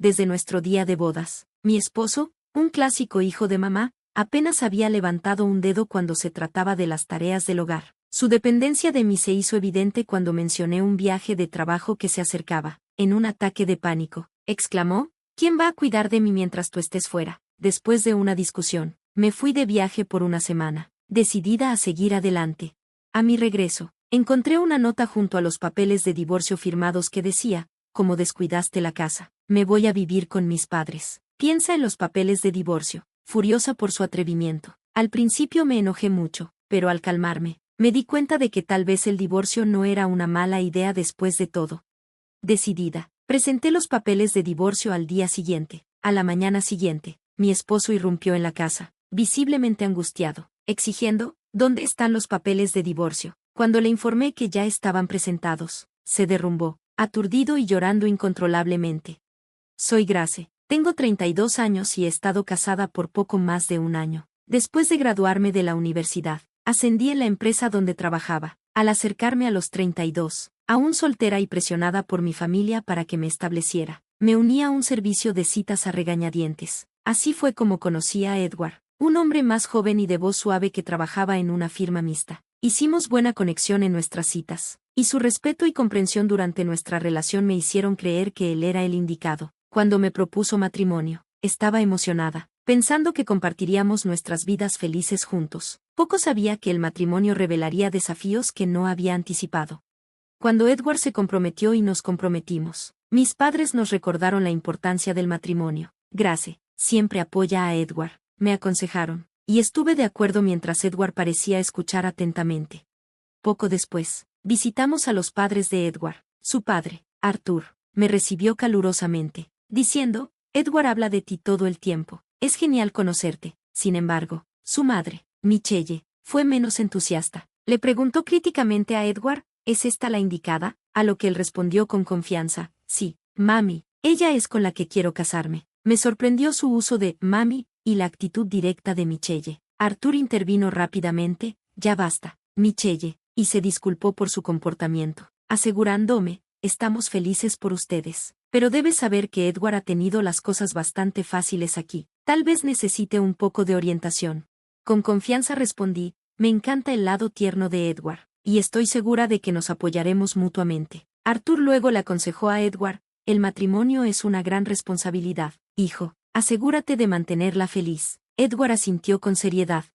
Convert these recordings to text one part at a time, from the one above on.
desde nuestro día de bodas. Mi esposo, un clásico hijo de mamá, apenas había levantado un dedo cuando se trataba de las tareas del hogar. Su dependencia de mí se hizo evidente cuando mencioné un viaje de trabajo que se acercaba. En un ataque de pánico, exclamó, ¿quién va a cuidar de mí mientras tú estés fuera? Después de una discusión, me fui de viaje por una semana, decidida a seguir adelante. A mi regreso, encontré una nota junto a los papeles de divorcio firmados que decía, como descuidaste la casa, me voy a vivir con mis padres. Piensa en los papeles de divorcio, furiosa por su atrevimiento. Al principio me enojé mucho, pero al calmarme, me di cuenta de que tal vez el divorcio no era una mala idea después de todo. Decidida, presenté los papeles de divorcio al día siguiente. A la mañana siguiente, mi esposo irrumpió en la casa, visiblemente angustiado, exigiendo, ¿dónde están los papeles de divorcio? Cuando le informé que ya estaban presentados, se derrumbó, aturdido y llorando incontrolablemente. Soy Grace, tengo 32 años y he estado casada por poco más de un año. Después de graduarme de la universidad, ascendí en la empresa donde trabajaba. Al acercarme a los 32, aún soltera y presionada por mi familia para que me estableciera, me uní a un servicio de citas a regañadientes. Así fue como conocí a Edward, un hombre más joven y de voz suave que trabajaba en una firma mixta. Hicimos buena conexión en nuestras citas, y su respeto y comprensión durante nuestra relación me hicieron creer que él era el indicado. Cuando me propuso matrimonio, estaba emocionada, pensando que compartiríamos nuestras vidas felices juntos. Poco sabía que el matrimonio revelaría desafíos que no había anticipado. Cuando Edward se comprometió y nos comprometimos, mis padres nos recordaron la importancia del matrimonio. Grace, siempre apoya a Edward, me aconsejaron, y estuve de acuerdo mientras Edward parecía escuchar atentamente. Poco después, visitamos a los padres de Edward. Su padre, Arthur, me recibió calurosamente, diciendo, Edward habla de ti todo el tiempo, es genial conocerte. Sin embargo, su madre, Michelle, fue menos entusiasta. Le preguntó críticamente a Edward, ¿es esta la indicada? A lo que él respondió con confianza, sí, mami, ella es con la que quiero casarme. Me sorprendió su uso de mami y la actitud directa de Michelle. Arthur intervino rápidamente, ya basta, Michelle, y se disculpó por su comportamiento, asegurándome, estamos felices por ustedes. Pero debes saber que Edward ha tenido las cosas bastante fáciles aquí. Tal vez necesite un poco de orientación. Con confianza respondí, me encanta el lado tierno de Edward, y estoy segura de que nos apoyaremos mutuamente. Arthur luego le aconsejó a Edward, el matrimonio es una gran responsabilidad, hijo, asegúrate de mantenerla feliz. Edward asintió con seriedad.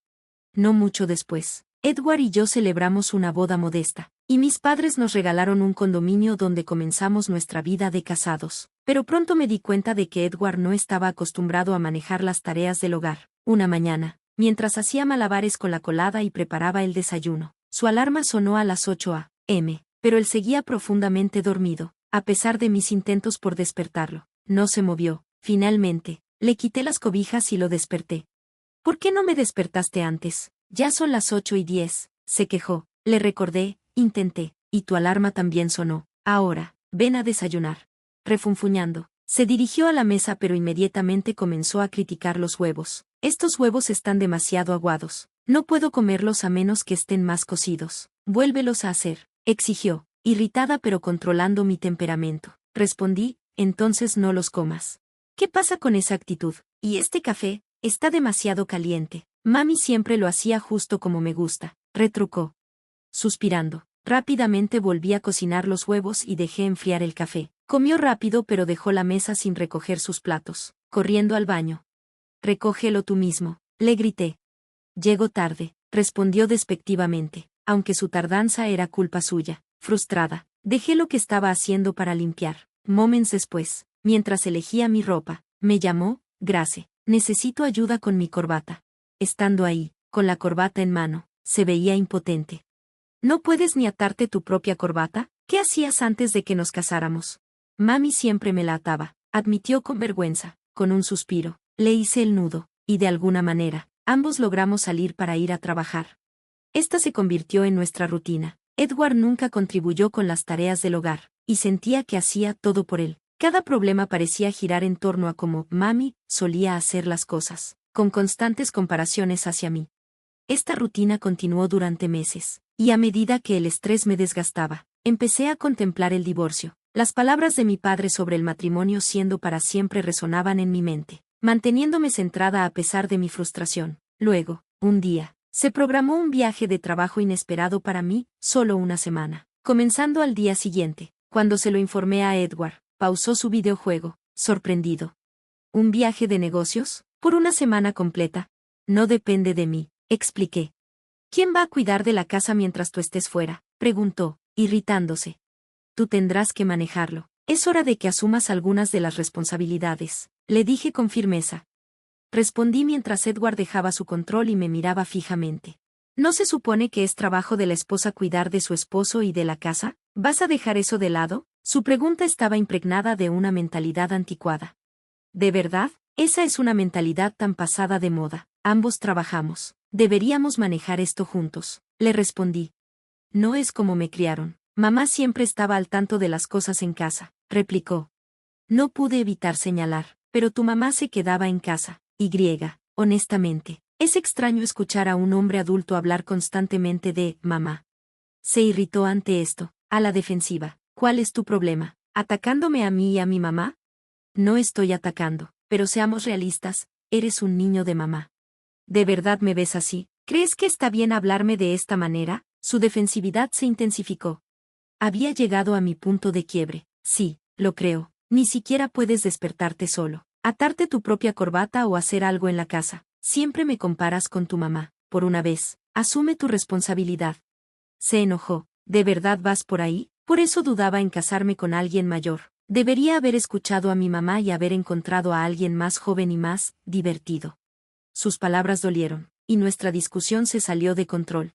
No mucho después, Edward y yo celebramos una boda modesta, y mis padres nos regalaron un condominio donde comenzamos nuestra vida de casados. Pero pronto me di cuenta de que Edward no estaba acostumbrado a manejar las tareas del hogar. Una mañana, mientras hacía malabares con la colada y preparaba el desayuno, su alarma sonó a las 8 a.m., pero él seguía profundamente dormido. A pesar de mis intentos por despertarlo, no se movió. Finalmente, le quité las cobijas y lo desperté. ¿Por qué no me despertaste antes? Ya son las 8:10, se quejó. Le recordé, intenté, y tu alarma también sonó. Ahora, ven a desayunar. Refunfuñando, se dirigió a la mesa pero inmediatamente comenzó a criticar los huevos. Estos huevos están demasiado aguados. No puedo comerlos a menos que estén más cocidos. Vuélvelos a hacer, exigió, irritada pero controlando mi temperamento. Respondí, entonces no los comas. ¿Qué pasa con esa actitud? ¿Y este café? Está demasiado caliente. Mami siempre lo hacía justo como me gusta, retrucó. Suspirando, rápidamente volví a cocinar los huevos y dejé enfriar el café. Comió rápido pero dejó la mesa sin recoger sus platos, corriendo al baño. Recógelo tú mismo, le grité. Llego tarde, respondió despectivamente, aunque su tardanza era culpa suya. Frustrada, dejé lo que estaba haciendo para limpiar. Moments después, mientras elegía mi ropa, me llamó, Grace, necesito ayuda con mi corbata. Estando ahí, con la corbata en mano, se veía impotente. ¿No puedes ni atarte tu propia corbata? ¿Qué hacías antes de que nos casáramos? Mami siempre me la ataba, admitió con vergüenza. Con un suspiro, le hice el nudo, y de alguna manera, ambos logramos salir para ir a trabajar. Esta se convirtió en nuestra rutina. Edward nunca contribuyó con las tareas del hogar, y sentía que hacía todo por él. Cada problema parecía girar en torno a cómo mami solía hacer las cosas, con constantes comparaciones hacia mí. Esta rutina continuó durante meses, y a medida que el estrés me desgastaba, empecé a contemplar el divorcio. Las palabras de mi padre sobre el matrimonio siendo para siempre resonaban en mi mente, manteniéndome centrada a pesar de mi frustración. Luego, un día, se programó un viaje de trabajo inesperado para mí, solo una semana. Comenzando al día siguiente, cuando se lo informé a Edward, pausó su videojuego, sorprendido. ¿Un viaje de negocios? ¿Por una semana completa? No depende de mí, expliqué. ¿Quién va a cuidar de la casa mientras tú estés fuera?, preguntó, irritándose. Tú tendrás que manejarlo. Es hora de que asumas algunas de las responsabilidades, le dije con firmeza. Respondí mientras Edward dejaba su control y me miraba fijamente. ¿No se supone que es trabajo de la esposa cuidar de su esposo y de la casa? ¿Vas a dejar eso de lado? Su pregunta estaba impregnada de una mentalidad anticuada. ¿De verdad? Esa es una mentalidad tan pasada de moda. Ambos trabajamos. Deberíamos manejar esto juntos, le respondí. No es como me criaron. Mamá siempre estaba al tanto de las cosas en casa, replicó. No pude evitar señalar, pero tu mamá se quedaba en casa. Honestamente, es extraño escuchar a un hombre adulto hablar constantemente de mamá. Se irritó ante esto, a la defensiva. ¿Cuál es tu problema? ¿Atacándome a mí y a mi mamá? No estoy atacando, pero seamos realistas, eres un niño de mamá. ¿De verdad me ves así? ¿Crees que está bien hablarme de esta manera? Su defensividad se intensificó. Había llegado a mi punto de quiebre. Sí, lo creo. Ni siquiera puedes despertarte solo, atarte tu propia corbata o hacer algo en la casa. Siempre me comparas con tu mamá. Por una vez, asume tu responsabilidad. Se enojó. ¿De verdad vas por ahí? Por eso dudaba en casarme con alguien mayor. Debería haber escuchado a mi mamá y haber encontrado a alguien más joven y más divertido. Sus palabras dolieron, y nuestra discusión se salió de control.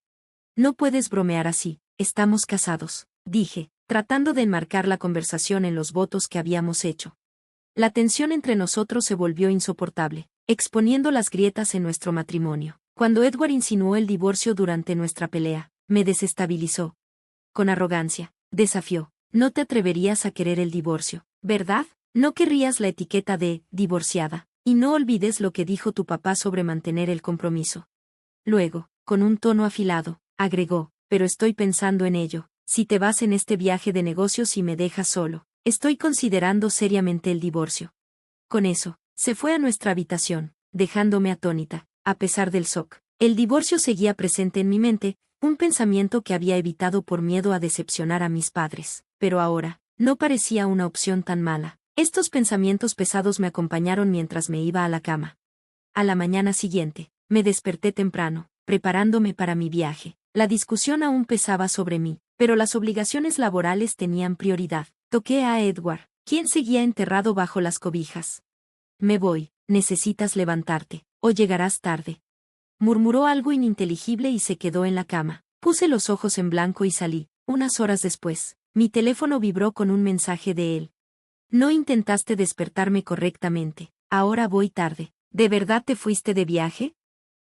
No puedes bromear así, estamos casados, dije, tratando de enmarcar la conversación en los votos que habíamos hecho. La tensión entre nosotros se volvió insoportable, exponiendo las grietas en nuestro matrimonio. Cuando Edward insinuó el divorcio durante nuestra pelea, me desestabilizó. Con arrogancia, desafió. No te atreverías a querer el divorcio, ¿verdad? No querrías la etiqueta de divorciada. Y no olvides lo que dijo tu papá sobre mantener el compromiso. Luego, con un tono afilado, agregó, pero estoy pensando en ello. Si te vas en este viaje de negocios y me dejas solo, estoy considerando seriamente el divorcio. Con eso, se fue a nuestra habitación, dejándome atónita. A pesar del shock, el divorcio seguía presente en mi mente, un pensamiento que había evitado por miedo a decepcionar a mis padres, pero ahora, no parecía una opción tan mala. Estos pensamientos pesados me acompañaron mientras me iba a la cama. A la mañana siguiente, me desperté temprano, preparándome para mi viaje. La discusión aún pesaba sobre mí, pero las obligaciones laborales tenían prioridad. Toqué a Edward, quien seguía enterrado bajo las cobijas. Me voy, necesitas levantarte, o llegarás tarde. Murmuró algo ininteligible y se quedó en la cama. Puse los ojos en blanco y salí. Unas horas después, mi teléfono vibró con un mensaje de él. No intentaste despertarme correctamente, ahora voy tarde. ¿De verdad te fuiste de viaje?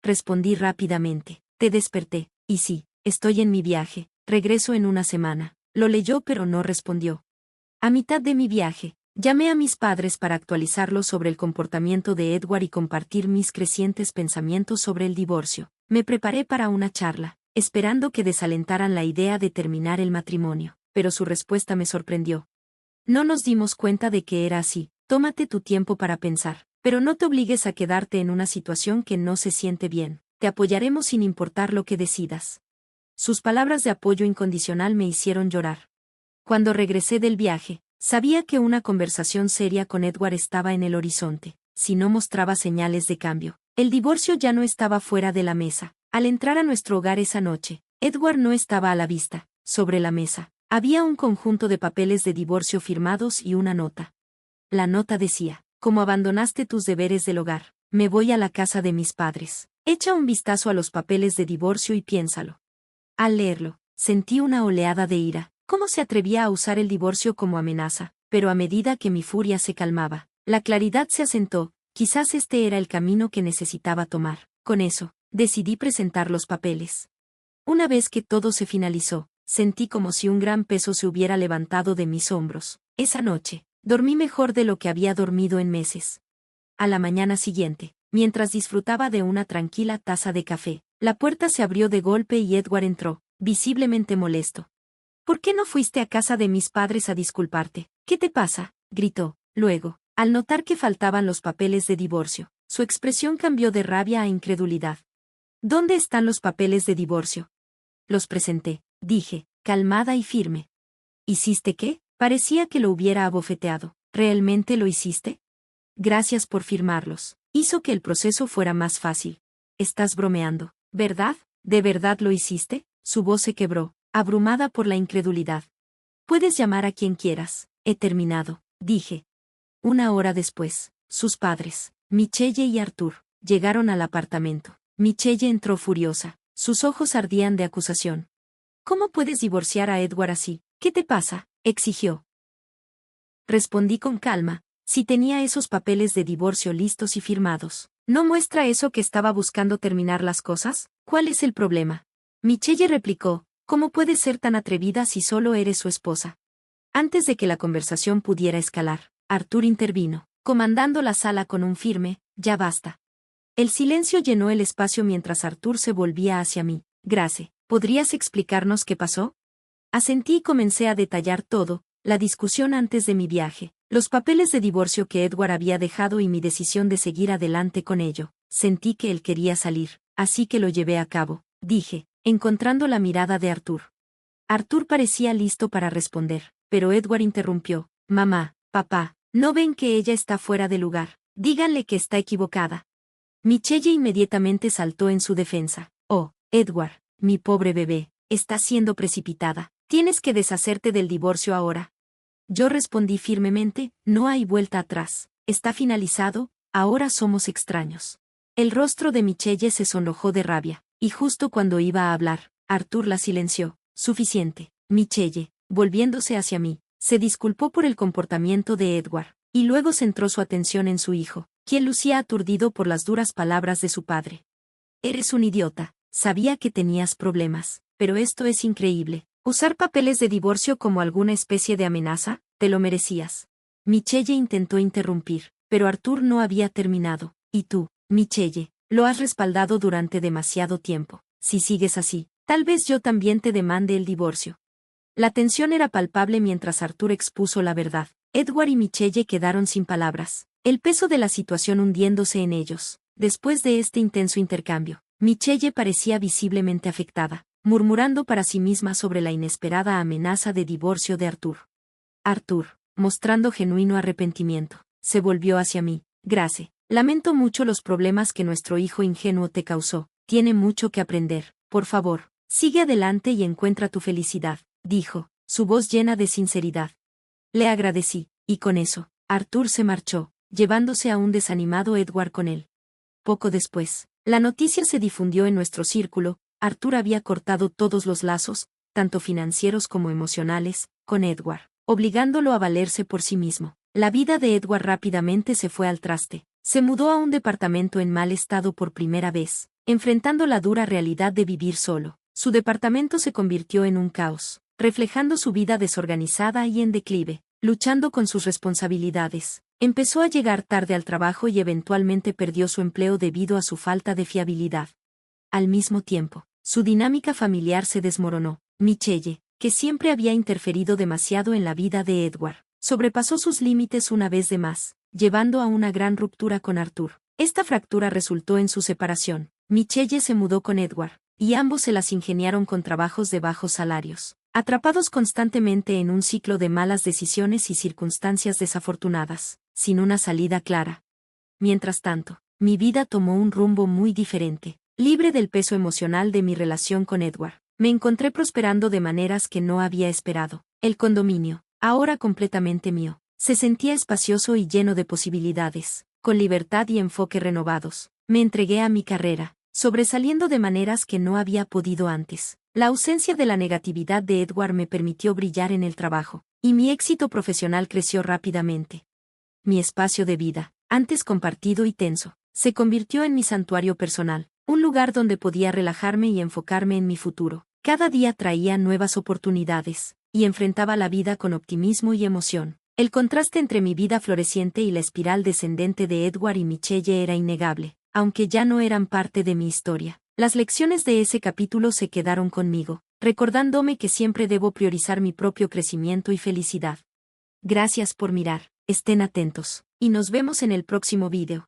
Respondí rápidamente. Te desperté, y sí, estoy en mi viaje, regreso en una semana. Lo leyó pero no respondió. A mitad de mi viaje, llamé a mis padres para actualizarlos sobre el comportamiento de Edward y compartir mis crecientes pensamientos sobre el divorcio. Me preparé para una charla, esperando que desalentaran la idea de terminar el matrimonio, pero su respuesta me sorprendió. No nos dimos cuenta de que era así. Tómate tu tiempo para pensar, pero no te obligues a quedarte en una situación que no se siente bien. Te apoyaremos sin importar lo que decidas. Sus palabras de apoyo incondicional me hicieron llorar. Cuando regresé del viaje, sabía que una conversación seria con Edward estaba en el horizonte, si no mostraba señales de cambio. El divorcio ya no estaba fuera de la mesa. Al entrar a nuestro hogar esa noche, Edward no estaba a la vista. Sobre la mesa, había un conjunto de papeles de divorcio firmados y una nota. La nota decía, como abandonaste tus deberes del hogar, me voy a la casa de mis padres. Echa un vistazo a los papeles de divorcio y piénsalo. Al leerlo, sentí una oleada de ira. ¿Cómo se atrevía a usar el divorcio como amenaza? Pero a medida que mi furia se calmaba, la claridad se asentó. Quizás este era el camino que necesitaba tomar. Con eso, decidí presentar los papeles. Una vez que todo se finalizó, sentí como si un gran peso se hubiera levantado de mis hombros. Esa noche, dormí mejor de lo que había dormido en meses. A la mañana siguiente, mientras disfrutaba de una tranquila taza de café, la puerta se abrió de golpe y Edward entró, visiblemente molesto. ¿Por qué no fuiste a casa de mis padres a disculparte? ¿Qué te pasa? Gritó. Luego, al notar que faltaban los papeles de divorcio, su expresión cambió de rabia a incredulidad. ¿Dónde están los papeles de divorcio? Los presenté, dije, calmada y firme. ¿Hiciste qué? Parecía que lo hubiera abofeteado. ¿Realmente lo hiciste? Gracias por firmarlos. Hizo que el proceso fuera más fácil. Estás bromeando, ¿verdad? ¿De verdad lo hiciste? Su voz se quebró, abrumada por la incredulidad. Puedes llamar a quien quieras. He terminado, dije. Una hora después, sus padres, Michelle y Arthur, llegaron al apartamento. Michelle entró furiosa. Sus ojos ardían de acusación. ¿Cómo puedes divorciar a Edward así? ¿Qué te pasa? Exigió. Respondí con calma. Si tenía esos papeles de divorcio listos y firmados, ¿no muestra eso que estaba buscando terminar las cosas? ¿Cuál es el problema? Michelle replicó, ¿cómo puedes ser tan atrevida si solo eres su esposa? Antes de que la conversación pudiera escalar, Arthur intervino, comandando la sala con un firme, ya basta. El silencio llenó el espacio mientras Arthur se volvía hacia mí. Grace, ¿podrías explicarnos qué pasó? Asentí y comencé a detallar todo, la discusión antes de mi viaje, los papeles de divorcio que Edward había dejado y mi decisión de seguir adelante con ello. Sentí que él quería salir, así que lo llevé a cabo, dije, encontrando la mirada de Arthur. Arthur parecía listo para responder, pero Edward interrumpió. Mamá, papá, ¿no ven que ella está fuera de lugar? Díganle que está equivocada. Michelle inmediatamente saltó en su defensa. Oh, Edward, mi pobre bebé, está siendo precipitada. Tienes que deshacerte del divorcio ahora. Yo respondí firmemente, no hay vuelta atrás. Está finalizado, ahora somos extraños. El rostro de Michelle se sonrojó de rabia, y justo cuando iba a hablar, Arthur la silenció. Suficiente. Michelle, volviéndose hacia mí, se disculpó por el comportamiento de Edward, y luego centró su atención en su hijo, quien lucía aturdido por las duras palabras de su padre. Eres un idiota, sabía que tenías problemas, pero esto es increíble. ¿Usar papeles de divorcio como alguna especie de amenaza? Te lo merecías. Michelle intentó interrumpir, pero Arthur no había terminado. Y tú, Michelle, lo has respaldado durante demasiado tiempo. Si sigues así, tal vez yo también te demande el divorcio. La tensión era palpable mientras Arthur expuso la verdad. Edward y Michelle quedaron sin palabras, el peso de la situación hundiéndose en ellos. Después de este intenso intercambio, Michelle parecía visiblemente afectada, murmurando para sí misma sobre la inesperada amenaza de divorcio de Arthur. Arthur, mostrando genuino arrepentimiento, se volvió hacia mí. Grace, lamento mucho los problemas que nuestro hijo ingenuo te causó. Tiene mucho que aprender. Por favor, sigue adelante y encuentra tu felicidad, dijo, su voz llena de sinceridad. Le agradecí, y con eso, Arthur se marchó, llevándose a un desanimado Edward con él. Poco después, la noticia se difundió en nuestro círculo. Arthur había cortado todos los lazos, tanto financieros como emocionales, con Edward, obligándolo a valerse por sí mismo. La vida de Edward rápidamente se fue al traste. Se mudó a un departamento en mal estado por primera vez, enfrentando la dura realidad de vivir solo. Su departamento se convirtió en un caos, reflejando su vida desorganizada y en declive, luchando con sus responsabilidades. Empezó a llegar tarde al trabajo y eventualmente perdió su empleo debido a su falta de fiabilidad. Al mismo tiempo, su dinámica familiar se desmoronó. Michelle, que siempre había interferido demasiado en la vida de Edward, sobrepasó sus límites una vez de más, llevando a una gran ruptura con Arthur. Esta fractura resultó en su separación. Michelle se mudó con Edward, y ambos se las ingeniaron con trabajos de bajos salarios, atrapados constantemente en un ciclo de malas decisiones y circunstancias desafortunadas, sin una salida clara. Mientras tanto, mi vida tomó un rumbo muy diferente. Libre del peso emocional de mi relación con Edward, me encontré prosperando de maneras que no había esperado. El condominio, ahora completamente mío, se sentía espacioso y lleno de posibilidades, con libertad y enfoque renovados. Me entregué a mi carrera, sobresaliendo de maneras que no había podido antes. La ausencia de la negatividad de Edward me permitió brillar en el trabajo, y mi éxito profesional creció rápidamente. Mi espacio de vida, antes compartido y tenso, se convirtió en mi santuario personal. Un lugar donde podía relajarme y enfocarme en mi futuro. Cada día traía nuevas oportunidades, y enfrentaba la vida con optimismo y emoción. El contraste entre mi vida floreciente y la espiral descendente de Edward y Michelle era innegable, aunque ya no eran parte de mi historia. Las lecciones de ese capítulo se quedaron conmigo, recordándome que siempre debo priorizar mi propio crecimiento y felicidad. Gracias por mirar, estén atentos, y nos vemos en el próximo video.